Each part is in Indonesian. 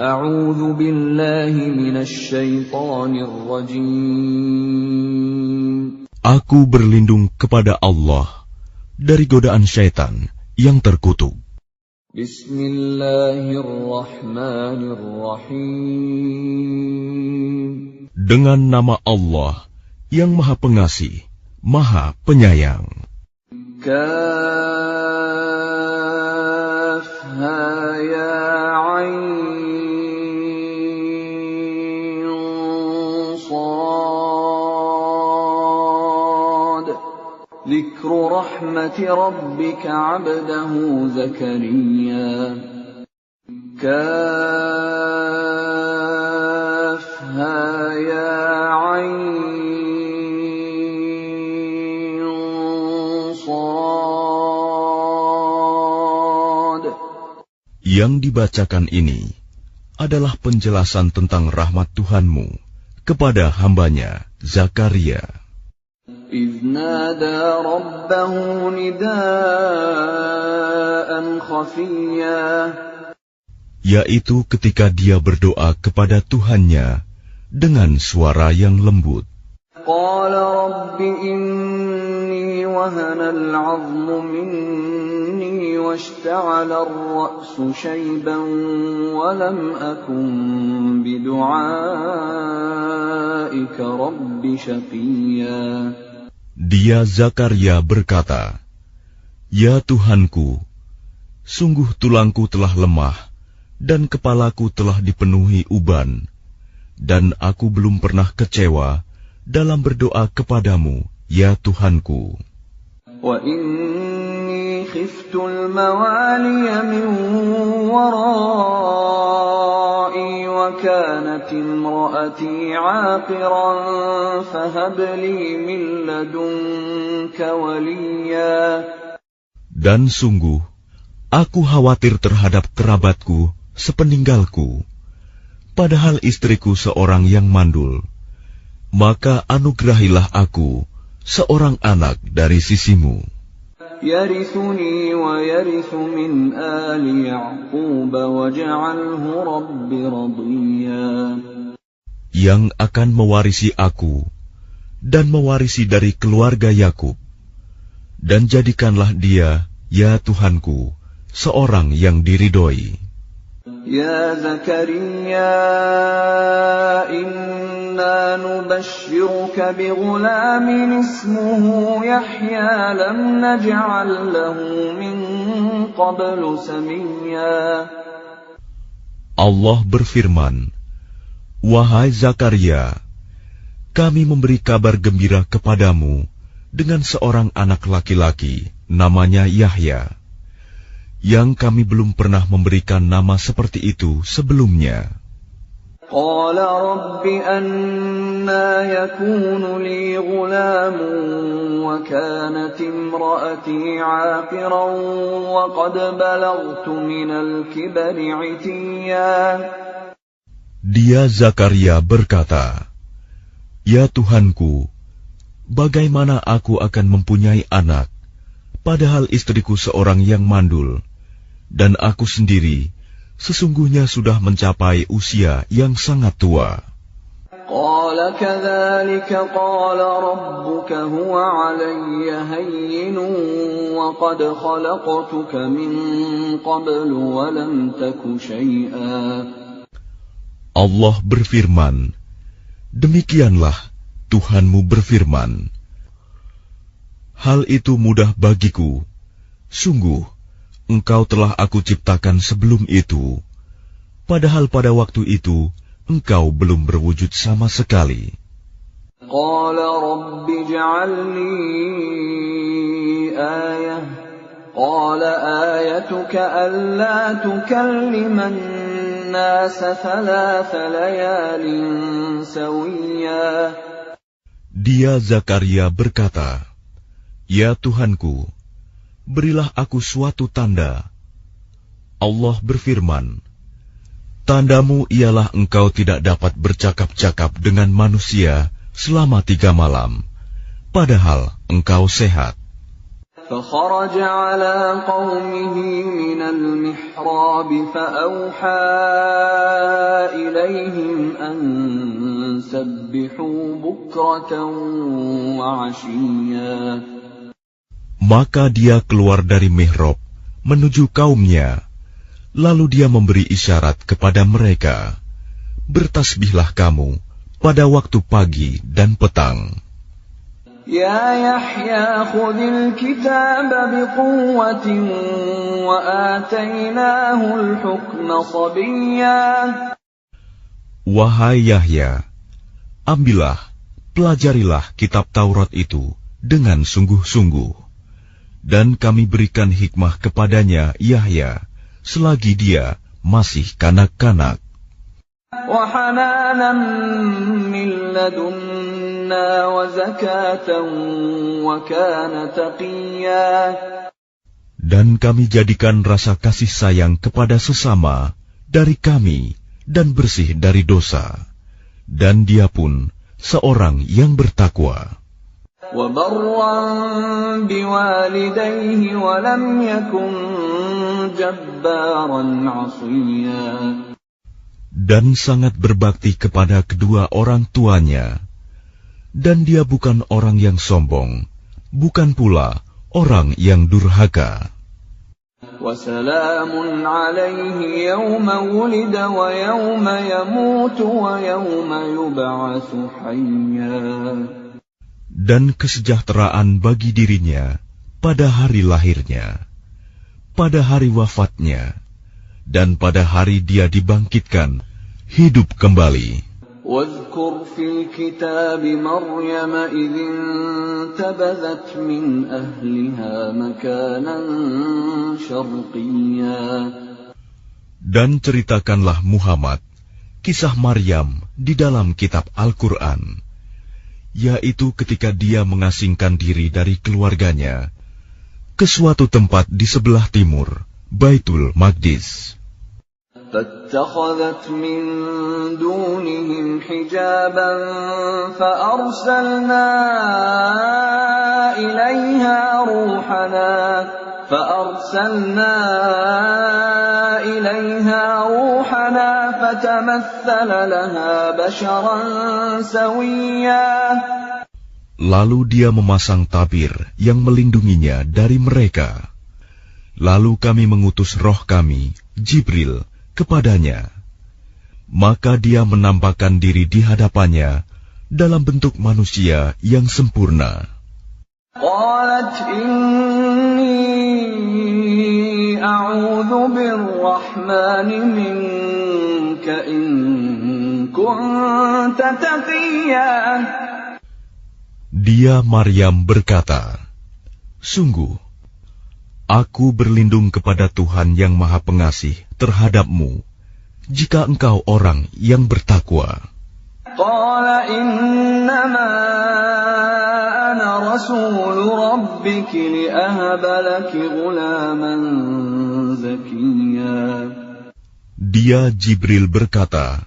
A'udzu billahi minasy syaithanir rajim. Aku berlindung kepada Allah dari godaan syaitan yang terkutuk. Bismillahirrahmanirrahim. Dengan nama Allah yang Maha Pengasih, Maha Penyayang. Kaf ha ya ain sad. Dzikru rahmati rabbika 'abdahu Zakariya. Kaf ha ya ain sad. Yang dibacakan ini adalah penjelasan tentang rahmat Tuhanmu kepada hambanya Zakaria. إذ نادى ربه نداء خفيا. Yaitu ketika dia berdoa kepada Tuhannya dengan suara yang lembut. قال رب إني وهن العظم مني واشتعل الرأس شيبا ولم أكن بدعائك رب شقيا. Dia Zakaria berkata, "Ya Tuhanku, sungguh tulangku telah lemah dan kepalaku telah dipenuhi uban, dan aku belum pernah kecewa dalam berdoa kepadamu, ya Tuhanku. وَإِنِّي خِفْتُ الْمَوَالِيَ مِنْ وَرَائِي وَكَانَتِ امْرَأَتِي عَاقِرًا فَهَبْ لِي مِنْ لَدُنْكَ وَلِيًّا. Dan sungguh, aku khawatir terhadap kerabatku sepeninggalku, padahal istriku seorang yang mandul. Maka anugerahilah aku seorang anak dari sisimu, يَرِثُنِي وَيَرِثُ مِنْ آلِ يَعْقُوبَ وَاجْعَلْهُ رَبِّ رَضِيًّا. yang akan mewarisi aku dan mewarisi dari keluarga Yakub, dan jadikanlah dia, ya Tuhanku, seorang yang diridhoi. يَا زَكَرِيَّا إِنَّا نُبَشِّرُكَ بِغُلَامٍ اسْمُهُ يَحْيَىٰ لَمْ نَجْعَل لَّهُ مِن قَبْلُ سَمِيًّا. Allah berfirman, "Wahai Zakaria, kami memberi kabar gembira kepadamu dengan seorang anak laki-laki, namanya Yahya, yang kami belum pernah memberikan nama seperti itu sebelumnya." قَالَ رَبِّ أَنَّىٰ يَكُونُ لِي غُلَامٌ وَكَانَتِ امْرَأَتِي عَاقِرًا وَقَدْ بَلَغْتُ مِنَ الْكِبَرِ عِتِيًّا. Dia Zakaria berkata, "Ya Tuhanku, bagaimana aku akan mempunyai anak, padahal istriku seorang yang mandul, dan aku sendiri sesungguhnya sudah mencapai usia yang sangat tua." قَالَ كَذَلِكَ قَالَ رَبُّكَ هُوَ عَلَيَّ هَيِّنٌ وَقَدْ خَلَقْتُكَ مِن قَبْلُ وَلَمْ تَكُ شَيْئًا. Allah berfirman, "Demikianlah Tuhanmu berfirman, hal itu mudah bagiku. Sungguh, Engkau telah aku ciptakan sebelum itu, padahal pada waktu itu Engkau belum berwujud sama sekali." قَالَ رَبِّ اجْعَل لِّي آيَةً قَالَ آيَتُكَ أَلَّا تُكَلِّمَ النَّاسَ ثَلَاثَ لَيَالٍ سَوِيًّا. Dia Zakaria berkata, "Ya Tuhanku, berilah aku suatu tanda." Allah berfirman, "Tandamu ialah engkau tidak dapat bercakap-cakap dengan manusia selama 3 malam, padahal engkau sehat." فخرج على قومه من المحراب فأوحى إليهم أن سبحوا بكرة وعشيا. Maka dia keluar dari mihrab menuju kaumnya, lalu dia memberi isyarat kepada mereka, bertasbihlah kamu pada waktu pagi dan petang. Ya Yahya khudhil kitab biquwwatin wa atainahu al-hukma sabiyya. Wahai Yahya, ambillah, pelajarilah kitab Taurat itu dengan sungguh-sungguh. Dan kami berikan hikmah kepadanya Yahya selagi dia masih kanak-kanak. وَحَنَانًا مِّن لَّدُنَّا وَزَكَاةً وَكَانَ تَقِيًّا. Dan kami jadikan rasa kasih sayang kepada sesama dari kami dan bersih dari dosa. Dan dia pun seorang yang bertakwa. وَبَرًّا بِوَالِدَيْهِ وَلَمْ يَكُنْ جَبَّارًا عَصِيًّا. Dan sangat berbakti kepada kedua orang tuanya. Dan dia bukan orang yang sombong, bukan pula orang yang durhaka. وَسَلَامٌ عَلَيْهِ يَوْمَ وُلِدَ وَيَوْمَ يَمُوتُ وَيَوْمَ يُبْعَثُ حَيًّا. Dan kesejahteraan bagi dirinya pada hari lahirnya, pada hari wafatnya, dan pada hari dia dibangkitkan, hidup kembali. وَاذْكُرْ فِي الْكِتَابِ مَرْيَمَ إِذِ انتَبَذَتْ مِنْ أَهْلِهَا مَكَانًا شَرْقِيًّا. Dan ceritakanlah Muhammad kisah Maryam di dalam kitab Al-Quran, yaitu ketika dia mengasingkan diri dari keluarganya ke suatu tempat di sebelah timur, Baitul Maqdis. فَاتَّخَذَتْ مِن دُونِهِمْ حِجَابًا فَأَرْسَلْنَا إِلَيْهَا رُوحَنَا فَتَمَثَّلَ لَهَا بَشَرًا سَوِيًّا. Lalu dia memasang tabir yang melindunginya dari mereka. Lalu kami mengutus roh kami, Jibril, kepadanya. Maka dia menampakkan diri di hadapannya dalam bentuk manusia yang sempurna. قالت إني أعوذ بالرحمن منك إن كنت تقيا. Dia Maryam berkata, sungguh, aku berlindung kepada Tuhan yang Maha Pengasih terhadapmu, jika engkau orang yang bertakwa. Qala innama ana rasul rabbiki li'ahaba laki ghulaman zakiyya. Dia Jibril berkata,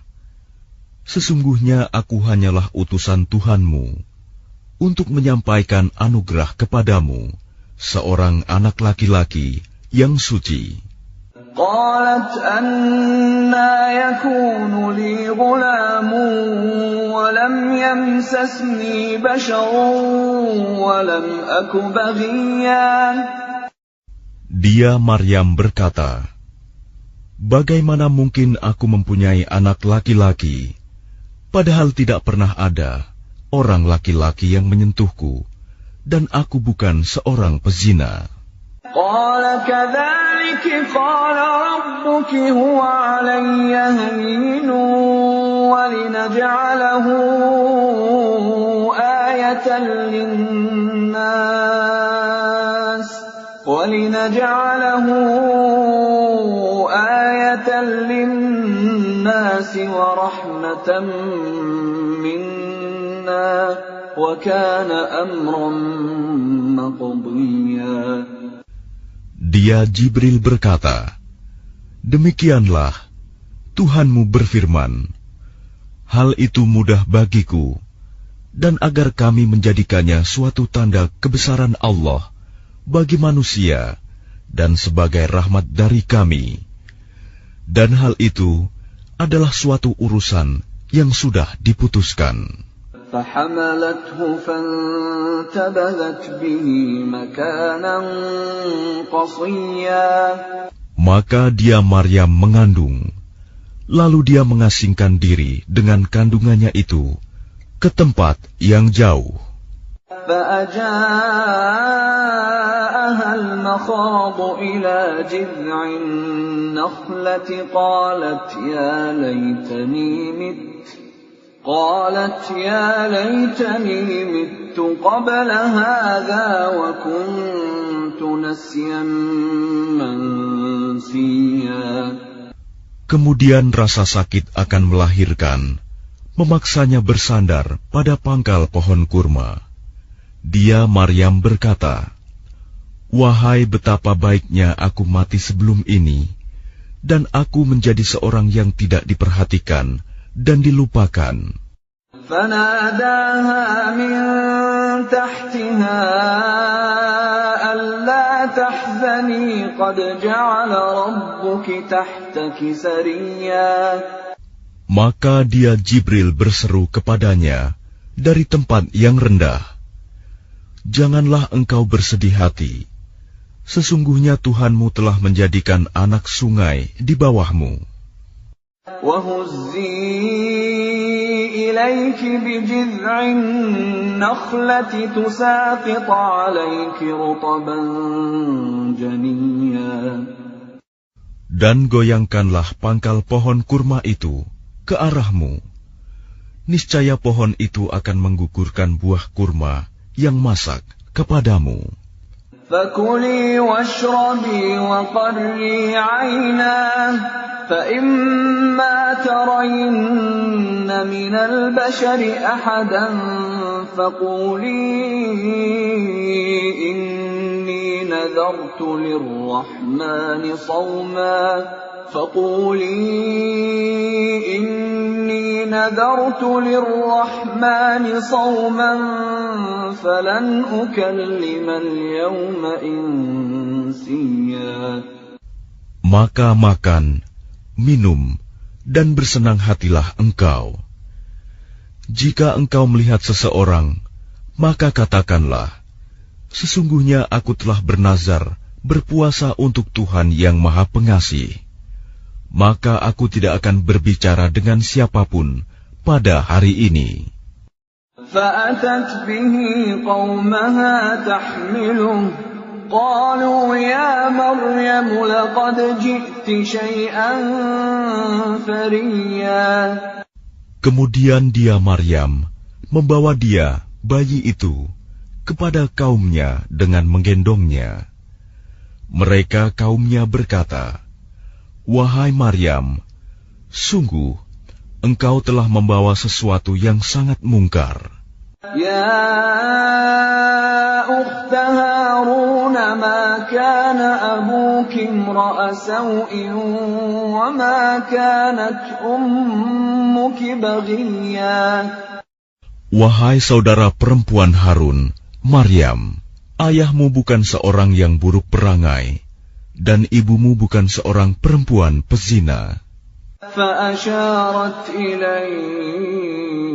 sesungguhnya aku hanyalah utusan Tuhanmu untuk menyampaikan anugerah kepadamu, seorang anak laki-laki yang suci. Qalat anna yakunu li ghulamun wa lam yamsasni basharun wa lam aku baghiyan. Dia Maryam berkata, bagaimana mungkin aku mempunyai anak laki-laki, padahal tidak pernah ada orang laki-laki yang menyentuhku, dan aku bukan seorang pezina. Qala kadzalika qala rabbuki huwa 'alayya hayyinun wa linaj'alahu ayatan lin-nas wa rahmatan minna wa kana amran maqdiya. Dia Jibril berkata, demikianlah Tuhanmu berfirman, hal itu mudah bagiku, dan agar kami menjadikannya suatu tanda kebesaran Allah bagi manusia dan sebagai rahmat dari kami. Dan hal itu adalah suatu urusan yang sudah diputuskan. فحملته فانتبذت به مكانا قصيا. Maka dia Maryam mengandung, lalu dia mengasingkan diri dengan kandungannya itu ke tempat yang jauh. فأجاءها المخاض إلى جذع النخلة قالت يا ليتني مت قبل هذا وكنت نسيا منسيا. Kemudian rasa sakit akan melahirkan memaksanya bersandar pada pangkal pohon kurma. Dia Maryam berkata, "Wahai betapa baiknya aku mati sebelum ini, dan aku menjadi seorang yang tidak diperhatikan dan dilupakan." فناداها من تحتها ألا تحزني قد جعل ربك تحتك سريا. Maka dia Jibril berseru kepadanya dari tempat yang rendah, "Janganlah engkau bersedih hati. Sesungguhnya Tuhanmu telah menjadikan anak sungai di bawahmu." وَهُزِّي إِلَيْكِ بِجِذْعِ النَّخْلَةِ تُسَاقِطْ عَلَيْكِ رُطَبًا جَنِيًّا. Dan goyangkanlah pangkal pohon kurma itu ke arahmu. Niscaya pohon itu akan menggugurkan buah kurma yang masak kepadamu. فَكُلِي وَاشْرَبِي وَقَرِّي عَيْنًا فَإِمَّا تَرَيِنَّ مِنَ الْبَشَرِ أَحَدًا فَقُولِي إِنِّي نَذَرْتُ لِلرَّحْمَنِ صَوْمًا فَلَنْ أُكَلِّمَ الْيَوْمَ إِنسِيًّا. Maka makan, minum, dan bersenang hatilah engkau. Jika engkau melihat seseorang, maka katakanlah, "Sesungguhnya aku telah bernazar berpuasa untuk Tuhan yang Maha Pengasih." Maka aku tidak akan berbicara dengan siapapun pada hari ini. فَأَتَتْ بِهِ قَوْمَهَا تَحْمِلُهُ قَالُوا يَا مَرْيَمُ لَقَدْ جِئْتِ شَيْئًا فَرِيًّا. Kemudian dia Maryam membawa dia, bayi itu, kepada kaumnya dengan menggendongnya. Mereka kaumnya berkata, "Wahai Maryam, sungguh engkau telah membawa sesuatu yang sangat mungkar." يَا أُخْتَ هَارُونَ مَا كَانَ أَبُوكِ امْرَأَ سَوْءٍ وَمَا كَانَتْ أُمُّكِ بَغِيًّا. Wahai saudara perempuan Harun, Maryam, ayahmu bukan seorang yang buruk perangai, dan ibumu bukan seorang perempuan pezina. فَأَشَارَتْ إِلَيْهِ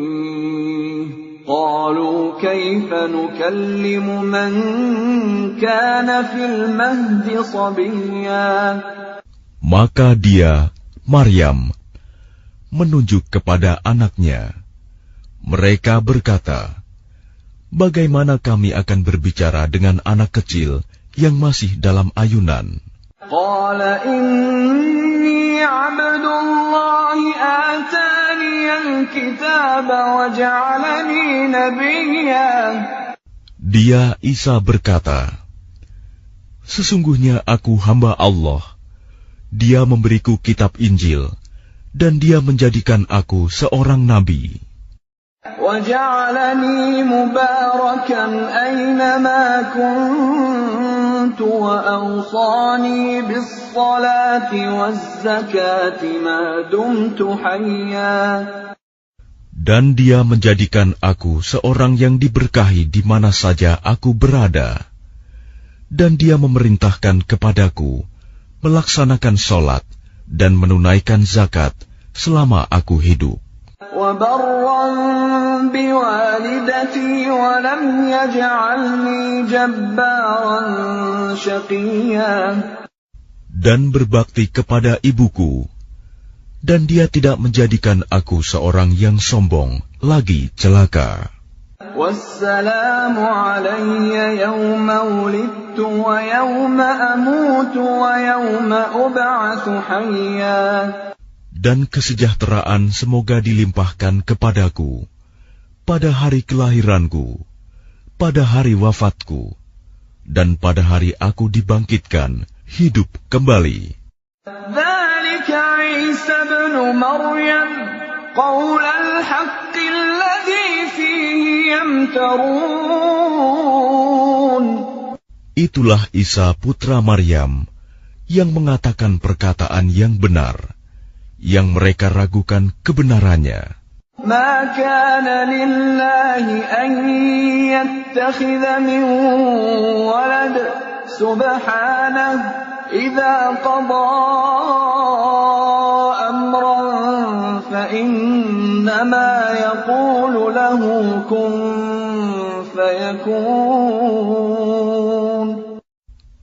قَالُوا كَيْفَ نُكَلِّمُ مَنْ كَانَ فِي الْمَهْدِ صَبِيًّا. Maka dia, Maryam, menunjuk kepada anaknya. Mereka berkata, "Bagaimana kami akan berbicara dengan anak kecil yang masih dalam ayunan?" قَالَ إِنِّي عَبْدُ اللَّهِ آتَانِيَ الْكِتَابَ وَجَعَلَنِي نَبِيًّا. Dia Isa berkata, "Sesungguhnya aku hamba Allah. Dia memberiku kitab Injil, dan Dia menjadikan aku seorang nabi. وَجَعَلَنِي مُبَارَكًا أَيْنَمَا كُنتُ وَأَوْصَانِي بِالصَّلَاةِ وَالزَّكَاةِ مَا دُمْتُ حَيًّا." Dan Dia menjadikan aku seorang yang diberkahi di mana saja aku berada. Dan Dia memerintahkan kepadaku melaksanakan sholat dan menunaikan zakat selama aku hidup. وبرا بوالدتي ولم يجعلني جبارا شقيا. Dan berbakti kepada ibuku, dan dia tidak menjadikan aku seorang yang sombong, lagi celaka. والسلام علي يوم ولدت ويوم أموت ويوم أبعث حيا. Dan kesejahteraan semoga dilimpahkan kepadaku pada hari kelahiranku, pada hari wafatku, dan pada hari aku dibangkitkan hidup kembali. ذلك عيسى ابن مريم قول الحق الذي فيه يمترون. Itulah Isa putra Maryam yang mengatakan perkataan yang benar, yang mereka ragukan kebenarannya. ما كان لله أن يتخذ من ولد سبحانه إذا قضى أمرا فإنما يقول له كن فيكون.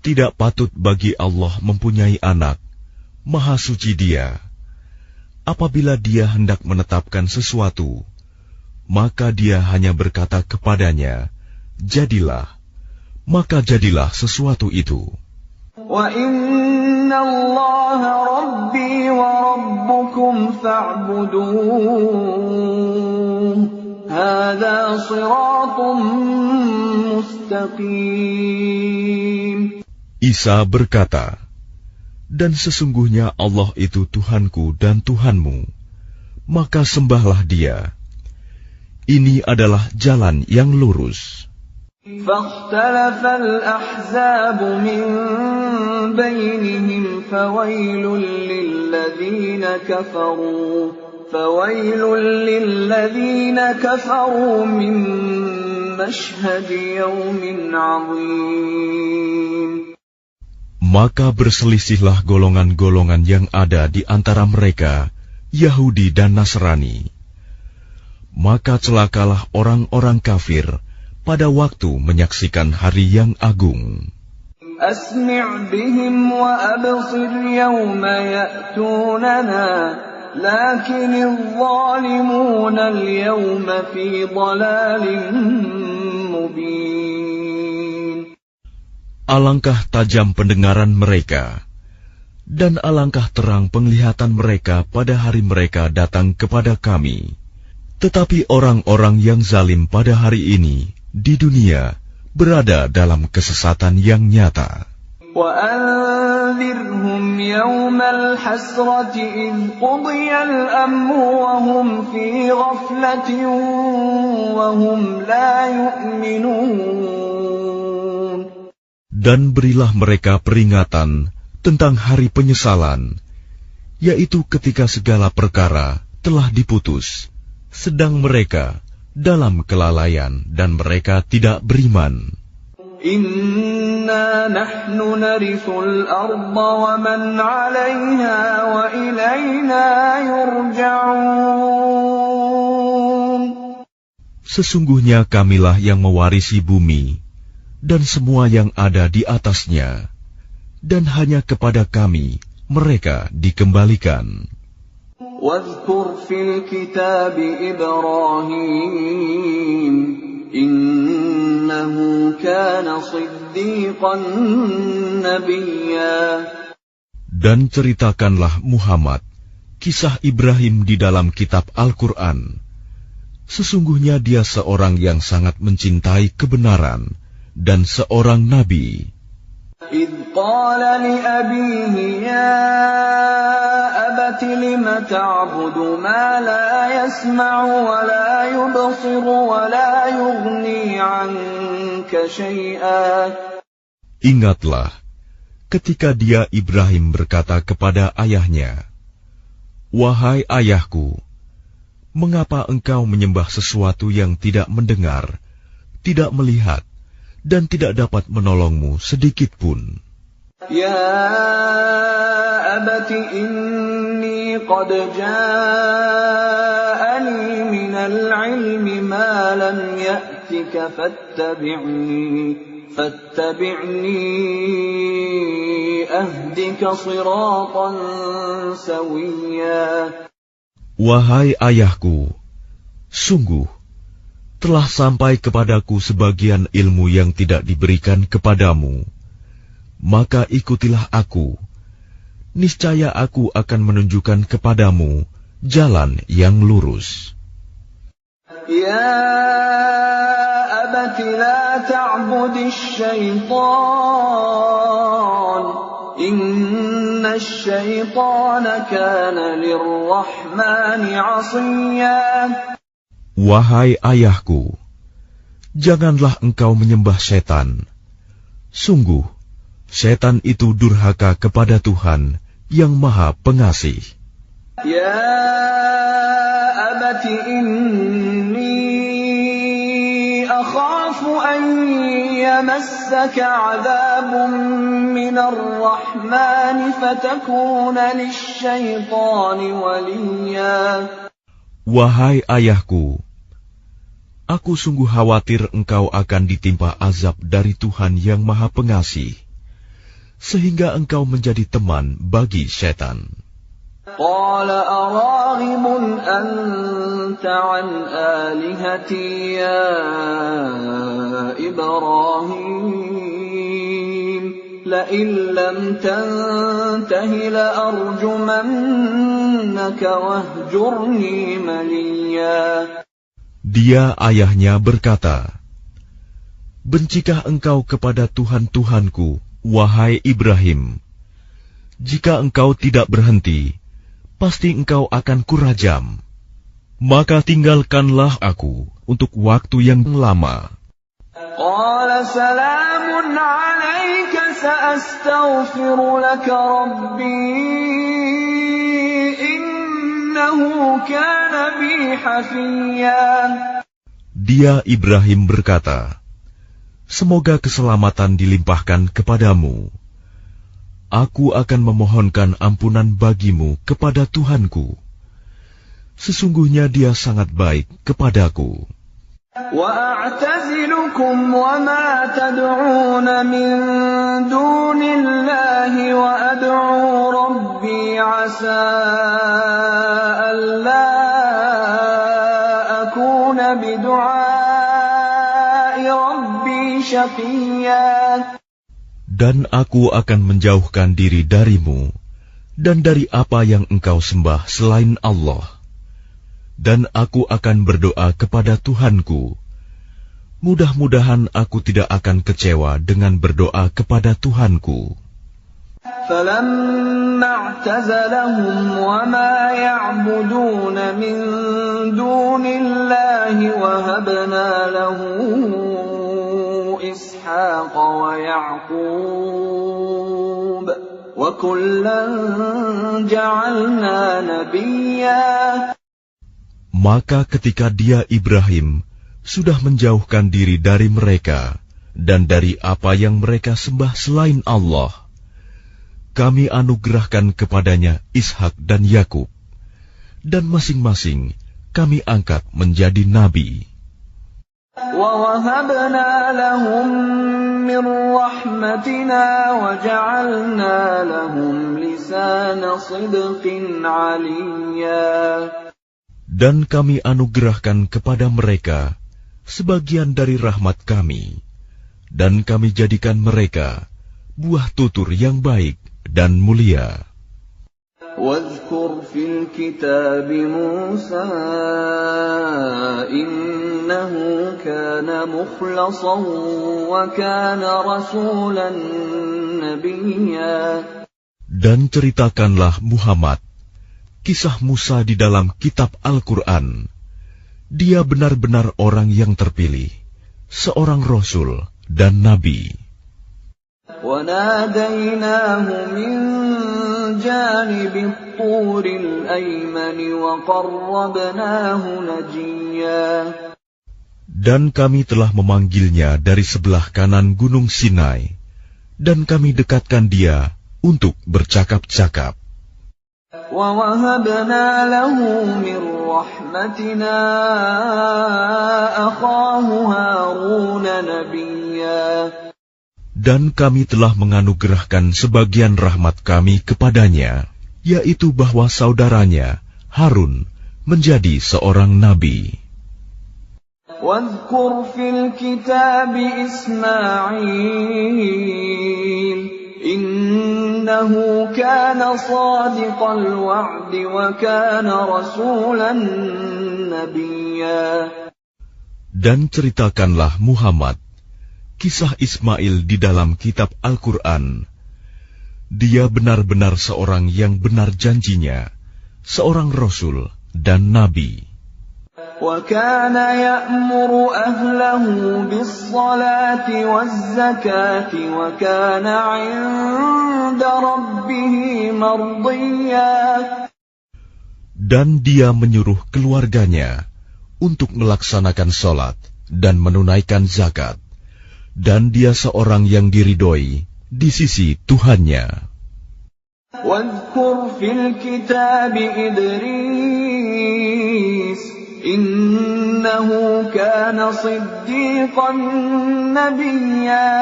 Tidak patut bagi Allah mempunyai anak, Maha Suci Dia. Apabila Dia hendak menetapkan sesuatu, maka Dia hanya berkata kepadanya, jadilah, maka jadilah sesuatu itu. وَإِنَّ اللَّهَ رَبِّي وَرَبُّكُمْ فَاعْبُدُوهُ هَذَا صِرَاطٌ مُسْتَقِيمٌ. Isa berkata, dan sesungguhnya Allah itu Tuhanku dan Tuhanmu, maka sembahlah Dia. Ini adalah jalan yang lurus. فاختلف الأحزاب من بينهم فويل للذين كفروا من مشهد يوم عظيم. Maka berselisihlah golongan-golongan yang ada di antara mereka, Yahudi dan Nasrani. Maka celakalah orang-orang kafir pada waktu menyaksikan hari yang agung. أسمع بهم وأبصر يوم يأتوننا لكن الظالمون اليوم في ضلال مبين. Alangkah tajam pendengaran mereka, dan alangkah terang penglihatan mereka pada hari mereka datang kepada kami. Tetapi orang-orang yang zalim pada hari ini di dunia berada dalam kesesatan yang nyata. وَأَنذِرْهُمْ يَوْمَ الْحَسْرَةِ إِذْ قُضِيَ الْأَمْرُ وَهُمْ فِي غَفْلَةٍ وَهُمْ لَا يُؤْمِنُونَ. Dan berilah mereka peringatan tentang hari penyesalan, yaitu ketika segala perkara telah diputus, sedang mereka dalam kelalaian dan mereka tidak beriman. Inna nahnu narithul arda wa man 'alayha wa ilayna yurja'un. Sesungguhnya kamilah yang mewarisi bumi dan semua yang ada di atasnya, dan hanya kepada kami mereka dikembalikan. واذكر في الكتاب إبراهيم إنه كان صديقا نبيا. Dan ceritakanlah Muhammad kisah Ibrahim di dalam kitab Al-Quran. Sesungguhnya dia seorang yang sangat mencintai kebenaran dan seorang nabi. إذ قال لأبيه يا أبت لم تعبد ما لا يسمع ولا يبصر ولا يغني عنك شيئا. Ingatlah ketika dia Ibrahim berkata kepada ayahnya, wahai ayahku, mengapa engkau menyembah sesuatu yang tidak mendengar, tidak melihat, dan tidak dapat menolongmu sedikit pun? يا أبت إني قد جاءني من العلم ما لم يأتك فاتبعني أهدك صراطا سويا. Wahai ayahku, sungguh telah sampai kepadaku sebagian ilmu yang tidak diberikan kepadamu. Maka ikutilah aku, niscaya aku akan menunjukkan kepadamu jalan yang lurus. Ya abati la ta'budis syaitan, inna syaitana kana lirrahmani 'asiyya. Wahai ayahku, janganlah engkau menyembah setan. Sungguh, setan itu durhaka kepada Tuhan yang Maha Pengasih. Ya abati inni akhafu an yamassaka 'adzabun minar rahmani fatakuna lisyaitani waliyya. Wahai ayahku, aku sungguh khawatir engkau akan ditimpa azab dari Tuhan yang Maha Pengasih, sehingga engkau menjadi teman bagi setan. Qala araghibun anta an alihati ya Ibrahim, la'in lam tantahi la'arjumannaka wahjurni maliya. Dia ayahnya berkata, bencikah engkau kepada Tuhan-Tuhanku, wahai Ibrahim? Jika engkau tidak berhenti, pasti engkau akan kurajam. Maka tinggalkanlah aku untuk waktu yang lama. Qala salamun alayka sa'astaghfiru laka rabbi innahu kana bi hafiyya. Dia Ibrahim berkata, semoga keselamatan dilimpahkan kepadamu. Aku akan memohonkan ampunan bagimu kepada Tuhanku. Sesungguhnya Dia sangat baik kepadaku. وَأَعْتَزِلُكُمْ وَمَا تَدْعُونَ مِن دُونِ اللَّهِ وَأَدْعُو رَبِّي عَسَىٰ أَلَّا أَكُونَ بِدُعَاءِ رَبِّي شَقِيًّا. Dan aku akan menjauhkan diri darimu dan dari apa yang engkau sembah selain Allah. Dan aku akan berdoa kepada Tuhanku. Mudah-mudahan aku tidak akan kecewa dengan berdoa kepada Tuhanku. فَلَمَّا اعْتَزَلَهُمْ وَمَا يَعْبُدُونَ مِن دُونِ اللَّهِ وَهَبْنَا لَهُ إِسْحَاقَ وَيَعْقُوبَ وَكُلًّا جَعَلْنَا نَبِيًّا. Maka ketika dia Ibrahim sudah menjauhkan diri dari mereka dan dari apa yang mereka sembah selain Allah, kami anugerahkan kepadanya Ishak dan Yakub, dan masing-masing kami angkat menjadi nabi. وَوَهَبْنَا لَهُم مِّن رَّحْمَتِنَا وَجَعَلْنَا لَهُمْ لِسَانَ صِدْقٍ عَلِيًّا. Dan kami anugerahkan kepada mereka sebagian dari rahmat kami, dan kami jadikan mereka buah tutur yang baik dan mulia. وَاذْكُرْ فِي الْكِتَابِ مُوسَىٰ إِنَّهُ كَانَ مُخْلَصًا وَكَانَ رَسُولًا نَبِيًّا. Dan ceritakanlah Muhammad kisah Musa di dalam kitab Al-Quran. Dia benar-benar orang yang terpilih, seorang Rasul dan Nabi. وَنَادَيْنَاهُ مِن جَانِبِ الطُّورِ الْأَيْمَنِ وَقَرَّبْنَاهُ نَجِيًّا. Dan kami telah memanggilnya dari sebelah kanan Gunung Sinai, dan kami dekatkan dia untuk bercakap-cakap. وَوَهَبْنَا لَهُ مِنْ رَحْمَتِنَا أَخَاهُ هَارُونَ نَبِيًّا. Dan kami telah menganugerahkan sebagian rahmat kami kepadanya, yaitu bahwa saudaranya Harun menjadi seorang nabi. وَاذْكُرْ فِي الْكِتَابِ إِسْمَاعِيلَ إِنَّهُ كَانَ صَادِقَ الْوَعْدِ وَكَانَ رَسُولًا نَبِيًّا. Dan ceritakanlah Muhammad kisah Ismail di dalam kitab Al-Quran. Dia benar-benar seorang yang benar janjinya, seorang Rasul dan Nabi. وَكَانَ يَأْمُرُ أَهْلَهُ بِالصَّلَاةِ وَالزَّكَاةِ وَكَانَ عِندَ رَبِّهِ مَرْضِيًّا. Dan dia menyuruh keluarganya untuk melaksanakan sholat dan menunaikan zakat. Dan dia seorang yang diridhoi di sisi Tuhannya. وَاذْكُرْ فِي الْكِتَابِ إِدْرِيسَ إِنَّهُ كَانَ صِدِّيقًا نَبِيًّا.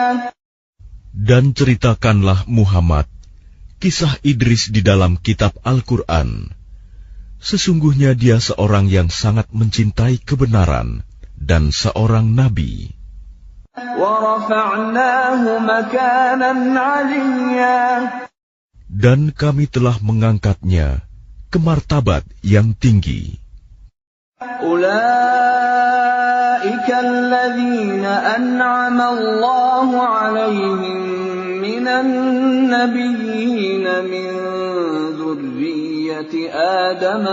Dan ceritakanlah Muhammad kisah Idris di dalam kitab Al-Quran. Sesungguhnya dia seorang yang sangat mencintai kebenaran dan seorang nabi. وَرَفَعْنَاهُ مَكَانًا عَلِيًّا. Dan kami telah mengangkatnya ke martabat yang tinggi. أُولَئِكَ الَّذِينَ أَنْعَمَ اللَّهُ عَلَيْهِمْ مِنَ النَّبِيِّينَ مِنْ ذُرِّيَّةِ آدَمَ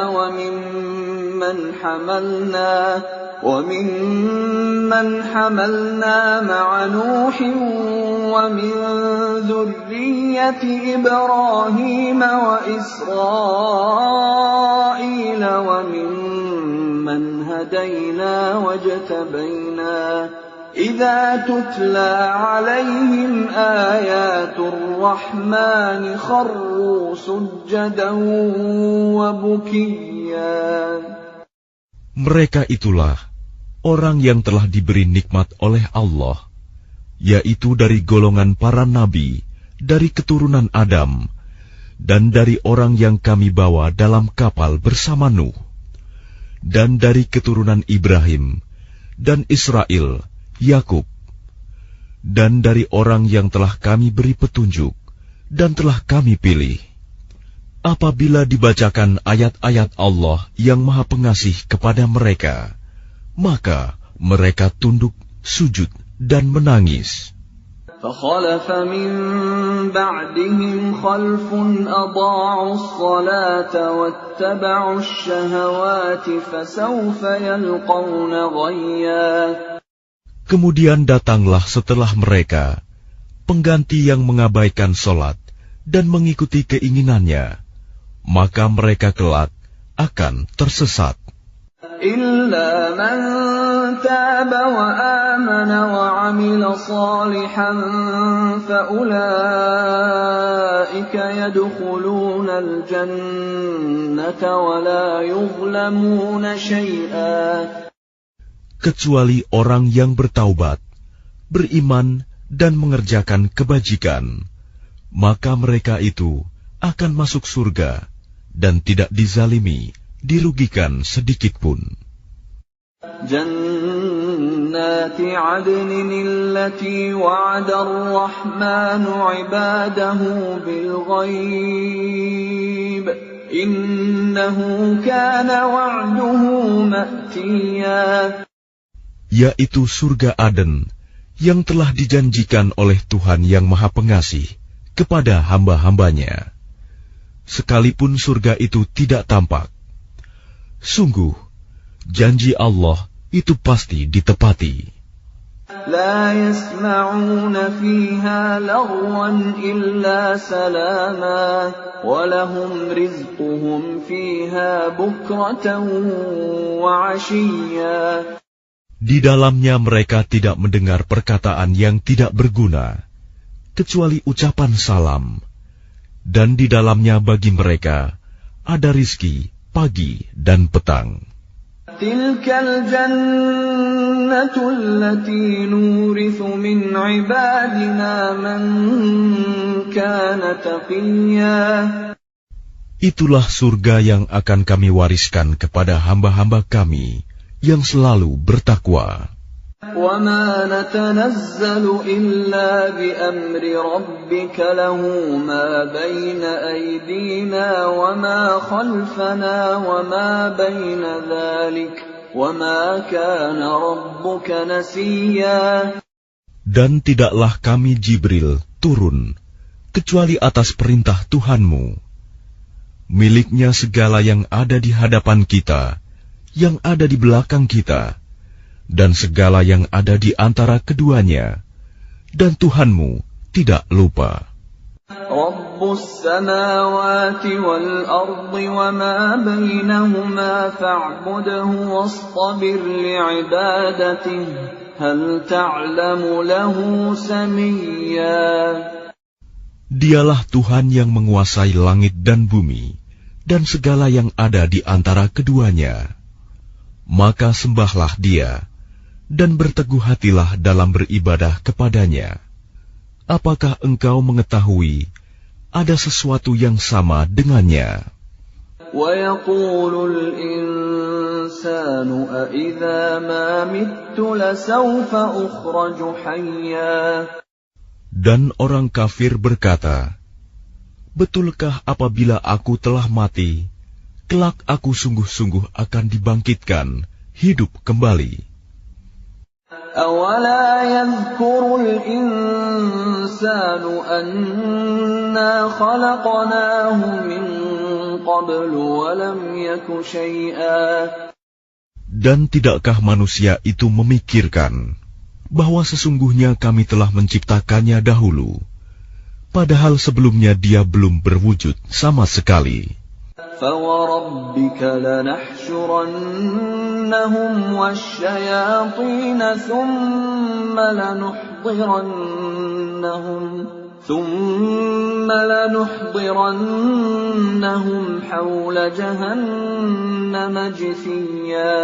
وَمِمَّنْ حَمَلْنَا مَعَ نُوحٍ وَمِنْ ذُرِّيَّةِ إِبْرَاهِيمَ وَإِسْرَائِيلَ وَمِمَّنْ هَدَيْنَا وَاجْتَبَيْنَا إِذَا تُتْلَى عَلَيْهِمْ آيَاتُ الرَّحْمَنِ خَرُّوا سُجَّدًا وَبُكِيًّا. Mereka itulah orang yang telah diberi nikmat oleh Allah, yaitu dari golongan para nabi, dari keturunan Adam, dan dari orang yang kami bawa dalam kapal bersama Nuh, dan dari keturunan Ibrahim, dan Israel, Yakub, dan dari orang yang telah kami beri petunjuk, dan telah kami pilih. Apabila dibacakan ayat-ayat Allah yang Maha Pengasih kepada mereka, maka mereka tunduk, sujud, dan menangis. فَخَلَفَ مِنْ بَعْدِهِمْ خَلْفٌ أَضَاعُوا الصَّلَاةَ وَاتَّبَعُوا الشَّهَوَاتِ فَسَوْفَ يَلْقَوْنَ غَيًّا. Kemudian datanglah setelah mereka pengganti yang mengabaikan sholat dan mengikuti keinginannya, maka mereka kelak akan tersesat. إِلَّا مَنْ تَابَ وَآمَنَ وَعَمِلَ صَالِحًا فَأُولَئِكَ يَدْخُلُونَ الْجَنَّةَ وَلَا يُظْلَمُونَ شَيْئًا. Kecuali orang yang bertaubat, beriman, dan mengerjakan kebajikan, maka mereka itu akan masuk surga dan tidak dizalimi, dirugikan sedikitpun. جَنَّاتِ عَدْنٍ الَّتِي وَعَدَ الرَّحْمَنُ عِبَادَهُ بِالْغَيْبِ إِنَّهُ كَانَ وَعْدُهُ مَأْتِيًّا. Yaitu surga Aden yang telah dijanjikan oleh Tuhan yang Maha Pengasih kepada hamba-hambanya, sekalipun surga itu tidak tampak. Sungguh, janji Allah itu pasti ditepati. لا يسمعون فيها لغوا إلا سلاما ولهم رزقهم فيها بكرة وعشيا. Di dalamnya mereka tidak mendengar perkataan yang tidak berguna, kecuali ucapan salam, dan di dalamnya bagi mereka ada rizki pagi dan petang. Tilkal jannatu allati nurithu min ibadina man kana taqiyya. Itulah surga yang akan kami wariskan kepada hamba-hamba kami yang selalu bertakwa. وَمَا نَتَنَزَّلُ إِلَّا بِأَمْرِ رَبِّكَ لَهُ مَا بَيْنَ أَيْدِينَا وَمَا خَلْفَنَا وَمَا بَيْنَ ذَلِكَ وَمَا كَانَ رَبُّكَ نَسِيًّا. Dan tidaklah kami Jibril turun kecuali atas perintah Tuhanmu. Miliknya segala yang ada di hadapan kita, yang ada di belakang kita, dan segala yang ada di antara keduanya, dan Tuhanmu tidak lupa. Rabbus samawati wal ardi wa ma bainahuma fa'budhu wastabir li'ibadatihi hal ta'lamu lahu samiyya. Dialah Tuhan yang menguasai langit dan bumi dan segala yang ada di antara keduanya. Maka sembahlah Dia dan berteguh hatilah dalam beribadah kepadanya. Apakah engkau mengetahui ada sesuatu yang sama dengannya? وَيَقُولُ الْإِنسَانُ أَإِذَا مَا مِتُّ لَسَوْفَ أُخْرَجُ حَيًّا. Dan orang kafir berkata, betulkah apabila aku telah mati, kelak aku sungguh-sungguh akan dibangkitkan, hidup kembali. أَوَلَا يَذْكُرُ الْإِنسَانُ أَنَّا خَلَقْنَاهُ مِنْ قَبْلُ وَلَمْ يَكُ شَيْئًا. Dan tidakkah manusia itu memikirkan bahwa sesungguhnya kami telah menciptakannya dahulu, padahal sebelumnya dia belum berwujud sama sekali. فَوَرَبِّكَ لَنَحْشُرَنَّهُمْ وَالشَّيَاطِينَ ثُمَّ لَنُحْضِرَنَّهُمْ حَوْلَ جَهَنَّمَ جِثِيًّا.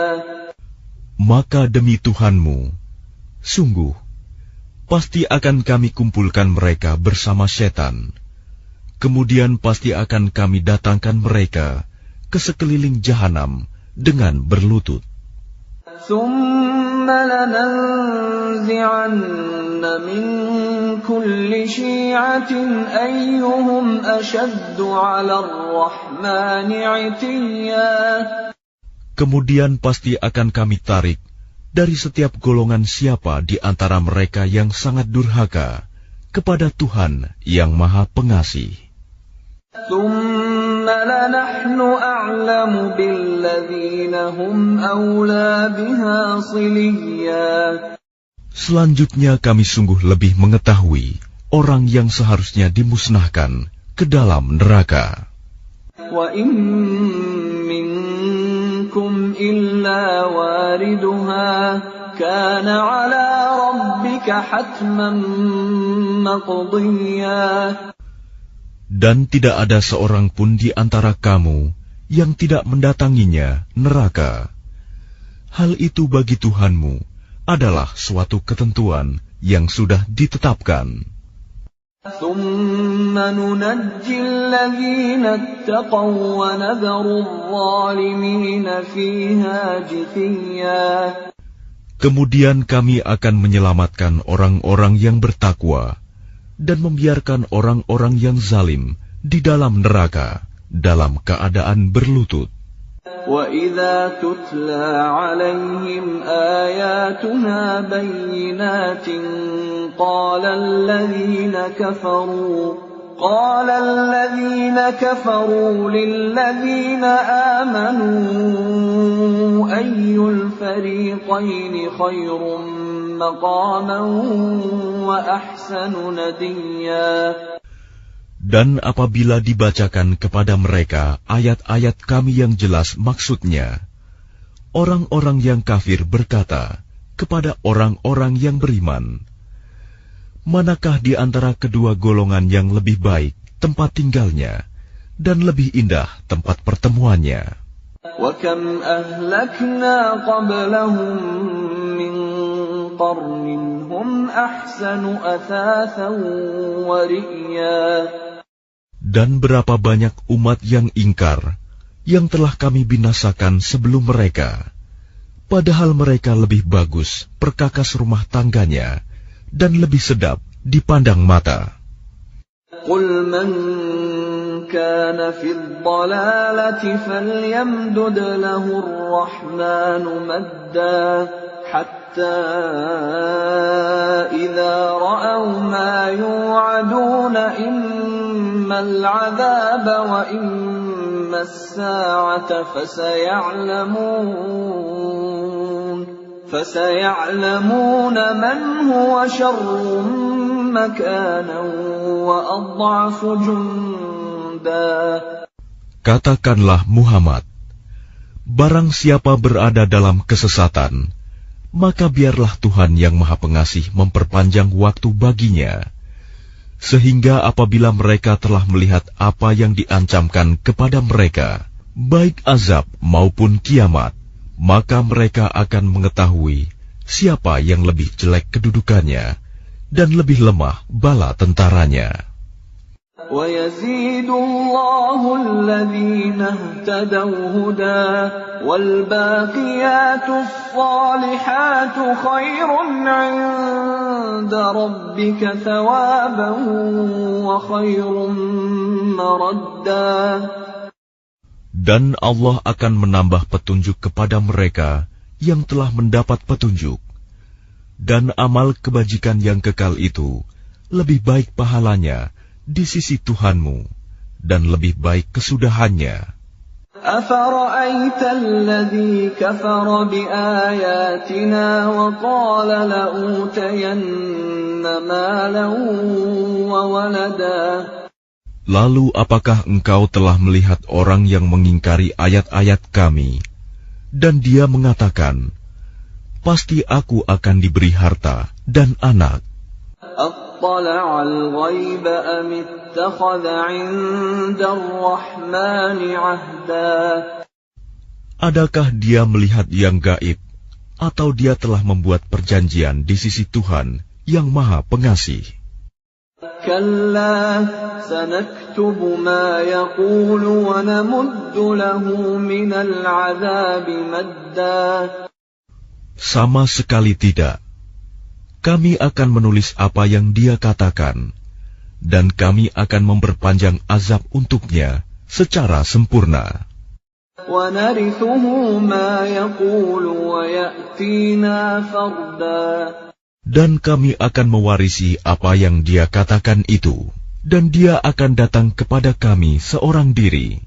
Maka demi Tuhanmu, sungguh, pasti akan kami kumpulkan mereka bersama setan. Kemudian pasti akan kami datangkan mereka ke sekeliling jahanam dengan berlutut. ثُمَّ لَنَنزِعَنَّ مِنْ كُلِّ شِيعَةٍ أَيُّهُمْ أَشَدُّ عَلَى الرَّحْمَنِ عِتِيًّا. Kemudian pasti akan kami tarik dari setiap golongan siapa di antara mereka yang sangat durhaka kepada Tuhan yang Maha Pengasih. ثُمَّ لَنَحْنُ أَعْلَمُ بِالَّذِينَ هُمْ أَوْلَى بِهَا صِلِيًّا. Selanjutnya kami sungguh lebih mengetahui orang yang seharusnya dimusnahkan ke dalam neraka. وَإِن مِّنكُمْ إِلَّا وَارِدُهَا كَانَ عَلَى رَبِّكَ حَتْمًا مَّقْضِيًّا. Dan tidak ada seorang pun di antara kamu yang tidak mendatanginya neraka. Hal itu bagi Tuhanmu adalah suatu ketentuan yang sudah ditetapkan. ثُمَّ نُنَجِّي الَّذِينَ اتَّقَوْا وَنَذَرُ الظَّالِمِينَ فِيهَا جِثِيًّا. Kemudian kami akan menyelamatkan orang-orang yang bertakwa dan membiarkan orang-orang yang zalim di dalam neraka dalam keadaan berlutut. وَإِذَا تُتْلَى عَلَيْهِمْ آيَاتُنَا بَيِّنَاتٍ قَالَ الَّذِينَ كَفَرُوا لِلَّذِينَ آمَنُوا أَيُّ الْفَرِيقَيْنِ خَيْرٌ مَّقَامًا وَأَحْسَنُ نَدِيًّا. Dan apabila dibacakan kepada mereka ayat-ayat kami yang jelas maksudnya, orang-orang yang kafir berkata kepada orang-orang yang beriman, Manakah di antara kedua golongan yang lebih baik tempat tinggalnya dan lebih indah tempat pertemuannya? وَكَمْ أَهْلَكْنَا قَبْلَهُمْ مِنْ قَرْنٍ هُمْ أَحْسَنُ أَثَاثًا وَرِئْيًا. Dan berapa banyak umat yang ingkar yang telah kami binasakan sebelum mereka, padahal mereka lebih bagus perkakas rumah tangganya dan lebih sedap dipandang mata. قُلْ مَنْ كَانَ فِي الضَّلَالَةِ فَلْيَمْدُدْ لَهُ الرَّحْمَنُ مَدًّا حَتَّى إِذَا رَأَوْا مَا يُوعَدُونَ إِمَّا الْعَذَابَ وَإِمَّا السَّاعَةَ فَسَيَعْلَمُونَ مَنْ هُوَ شَرٌّ مَكَانًا وَأَضْعَفُ جُنْدًا. Katakanlah Muhammad, barang siapa berada dalam kesesatan, maka biarlah Tuhan yang Maha Pengasih memperpanjang waktu baginya, sehingga apabila mereka telah melihat apa yang diancamkan kepada mereka, baik azab maupun kiamat, maka mereka akan mengetahui siapa yang lebih jelek kedudukannya dan lebih lemah bala tentaranya. وَيَزِيدُ اللَّهُ الَّذِينَ اهْتَدَوْا هُدًى وَالْبَاقِيَاتُ الصَّالِحَاتُ خَيْرٌ عِندَ رَبِّكَ ثَوَابًا وَخَيْرٌ مَّرَدًّا. Dan Allah akan menambah petunjuk kepada mereka yang telah mendapat petunjuk, dan amal kebajikan yang kekal itu lebih baik pahalanya di sisi Tuhanmu dan lebih baik kesudahannya. أَفَرَأَيْتَ الَّذِي كَفَرَ بِآيَاتِنَا وَقَالَ لَأُوتَيَنَّ مَالًا وَوَلَدًا. Lalu apakah engkau telah melihat orang yang mengingkari ayat-ayat kami, dan dia mengatakan, pasti aku akan diberi harta dan anak. أَطَّلَعَ الْغَيْبَ أَمِ اتَّخَذَ عِندَ الرَّحْمَنِ عَهْدًا. Adakah dia melihat yang gaib, atau dia telah membuat perjanjian di sisi Tuhan yang Maha Pengasih? كَلَّا سَنَكْتُبُ مَا يَقُولُ وَنَمُدُّ لَهُ مِنَ الْعَذَابِ مَدًّا. Sama sekali tidak. Kami akan menulis apa yang dia katakan, dan kami akan memperpanjang azab untuknya secara sempurna. وَنَرِثُهُ مَا يَقُولُ وَيَأْتِينَا فَرْدًا. Dan kami akan mewarisi apa yang dia katakan itu, dan dia akan datang kepada kami seorang diri.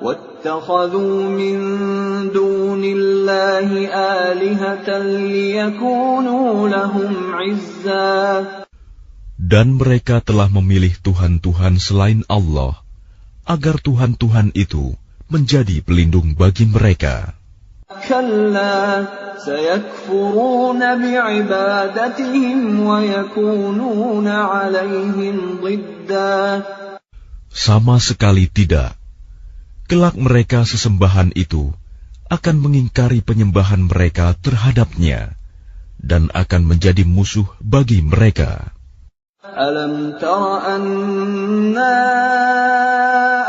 وَاتَّخَذُوا مِن دُونِ اللَّهِ آلِهَةً لِيَكُونُوا لَهُمْ عِزًّا. Dan mereka telah memilih Tuhan-Tuhan selain Allah, agar Tuhan-Tuhan itu menjadi pelindung bagi mereka. كَلَّا سَيَكْفُرُونَ بِعِبَادَتِهِمْ وَيَكُونُونَ عَلَيْهِمْ ضِدًّا. Sama sekali tidak. Kelak mereka sesembahan itu akan mengingkari penyembahan mereka terhadapnya dan akan menjadi musuh bagi mereka. أَلَمْ تَرَ أَنَّا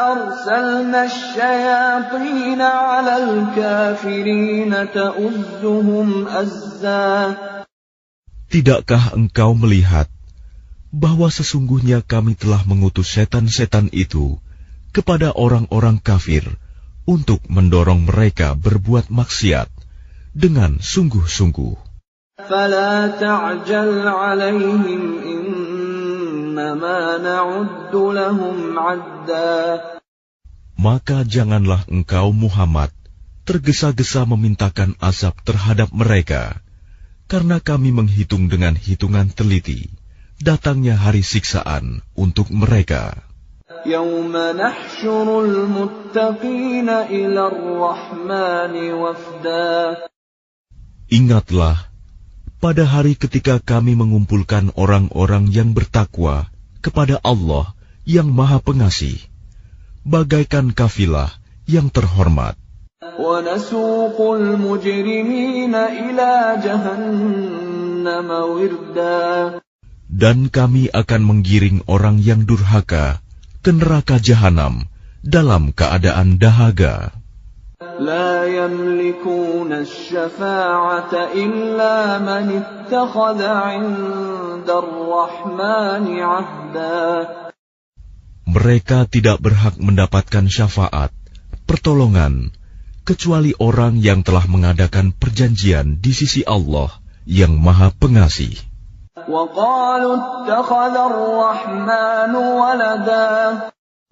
أَرْسَلْنَا الشَّيَاطِينَ عَلَى الْكَافِرِينَ تَؤُزُّهُمْ أَزًّا. Tidakkah engkau melihat bahwa sesungguhnya kami telah mengutus setan-setan itu kepada orang-orang kafir untuk mendorong mereka berbuat maksiat dengan sungguh-sungguh? فَلَا تَعْجَلْ عَلَيْهِمْ إِنَّمَا نَعُدُّ لَهُمْ عَدًّا. Maka janganlah engkau Muhammad tergesa-gesa memintakan azab terhadap mereka, karena kami menghitung dengan hitungan teliti datangnya hari siksaan untuk mereka. يَوْمَ نَحْشُرُ الْمُتَّقِينَ إِلَى الرَّحْمَنِ وَفْدًا. Ingatlah, pada hari ketika kami mengumpulkan orang-orang yang bertakwa kepada Allah yang Maha Pengasih, bagaikan kafilah yang terhormat. وَنَسُوقُ الْمُجْرِمِينَ إِلَى جَهَنَّمَ وِرْدًا. Dan kami akan menggiring orang yang durhaka ke neraka jahanam dalam keadaan dahaga. لا يملكون الشفاعة إلا من اتخذ عند الرحمن عهدا. Mereka tidak berhak mendapatkan syafaat, pertolongan, kecuali orang yang telah mengadakan perjanjian di sisi Allah yang Maha Pengasih. وقالوا اتخذ الرحمن ولدا.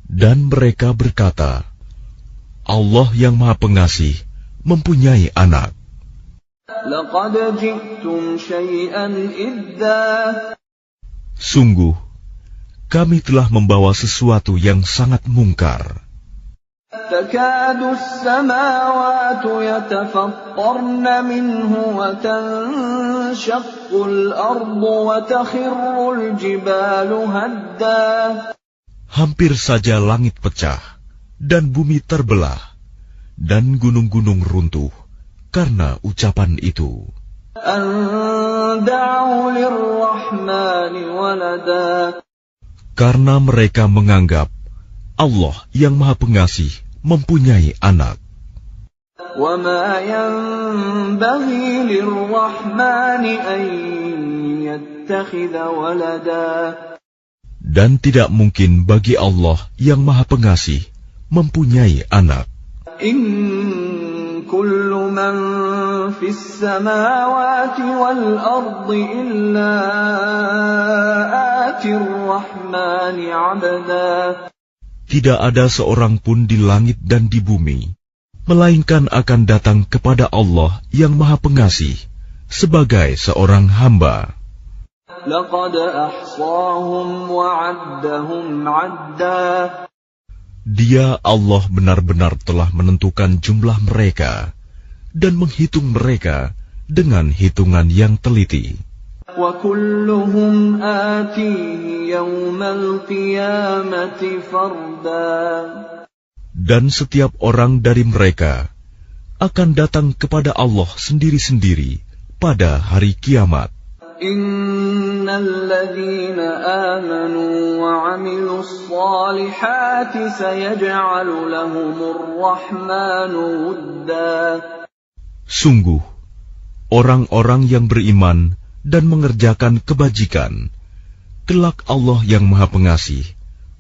Dan mereka berkata, Allah yang Maha Pengasih mempunyai anak. لقد جئتم شيئا إدا. Sungguh, kami telah membawa sesuatu yang sangat mungkar. تكاد السماوات يتفطرن منه وتنشق الأرض وتخر الجبال هدا. Hampir saja langit pecah dan bumi terbelah dan gunung-gunung runtuh karena ucapan itu. أن دعوا للرحمن ولدا. Karena mereka menganggap Allah yang Maha Pengasih mempunyai anak. وما ينبغي للرحمن أن يتخذ ولدا. Dan tidak mungkin bagi Allah yang Maha Pengasih mempunyai anak. إن كل من في السماوات والأرض إلا آتي الرحمن عبدا. Tidak ada seorang pun di langit dan di bumi, melainkan akan datang kepada Allah yang Maha Pengasih sebagai seorang hamba. لقد أحصاهم وعدهم عدا. Dia Allah benar-benar telah menentukan jumlah mereka dan menghitung mereka dengan hitungan yang teliti. وكلهم آتيه يوم القيامة فردا. Dan setiap orang dari mereka akan datang kepada Allah sendiri-sendiri pada hari kiamat. إن الذين آمنوا وعملوا الصالحات سيجعل لهم الرحمن ودا. Sungguh, orang-orang yang beriman dan mengerjakan kebajikan, kelak Allah yang Maha Pengasih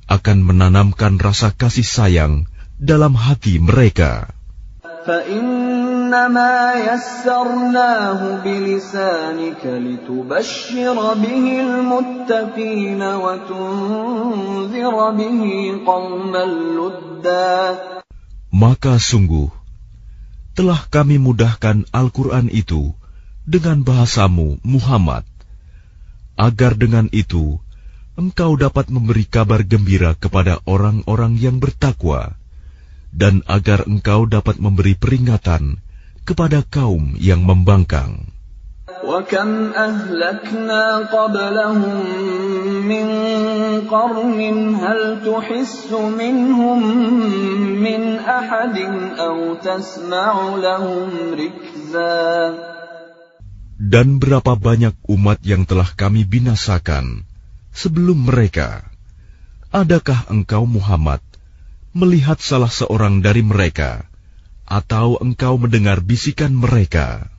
akan menanamkan rasa kasih sayang dalam hati mereka. فإنما يسرناه بلسانك لتبشر به المتقين وتنذر به قوما لدا. Maka sungguh, telah kami mudahkan Al-Quran itu dengan bahasamu, Muhammad, agar dengan itu engkau dapat memberi kabar gembira kepada orang-orang yang bertakwa, dan agar engkau dapat memberi peringatan kepada kaum yang membangkang. وَكَمْ أَهْلَكْنَا قَبْلَهُمْ مِنْ قَرْنٍ هَلْ تُحِسُّ مِنْهُمْ مِنْ أَحَدٍ أَوْ تَسْمَعُ لَهُمْ رِكْزًا. Dan berapa banyak umat yang telah kami binasakan sebelum mereka. Adakah engkau Muhammad melihat salah seorang dari mereka, atau engkau mendengar bisikan mereka?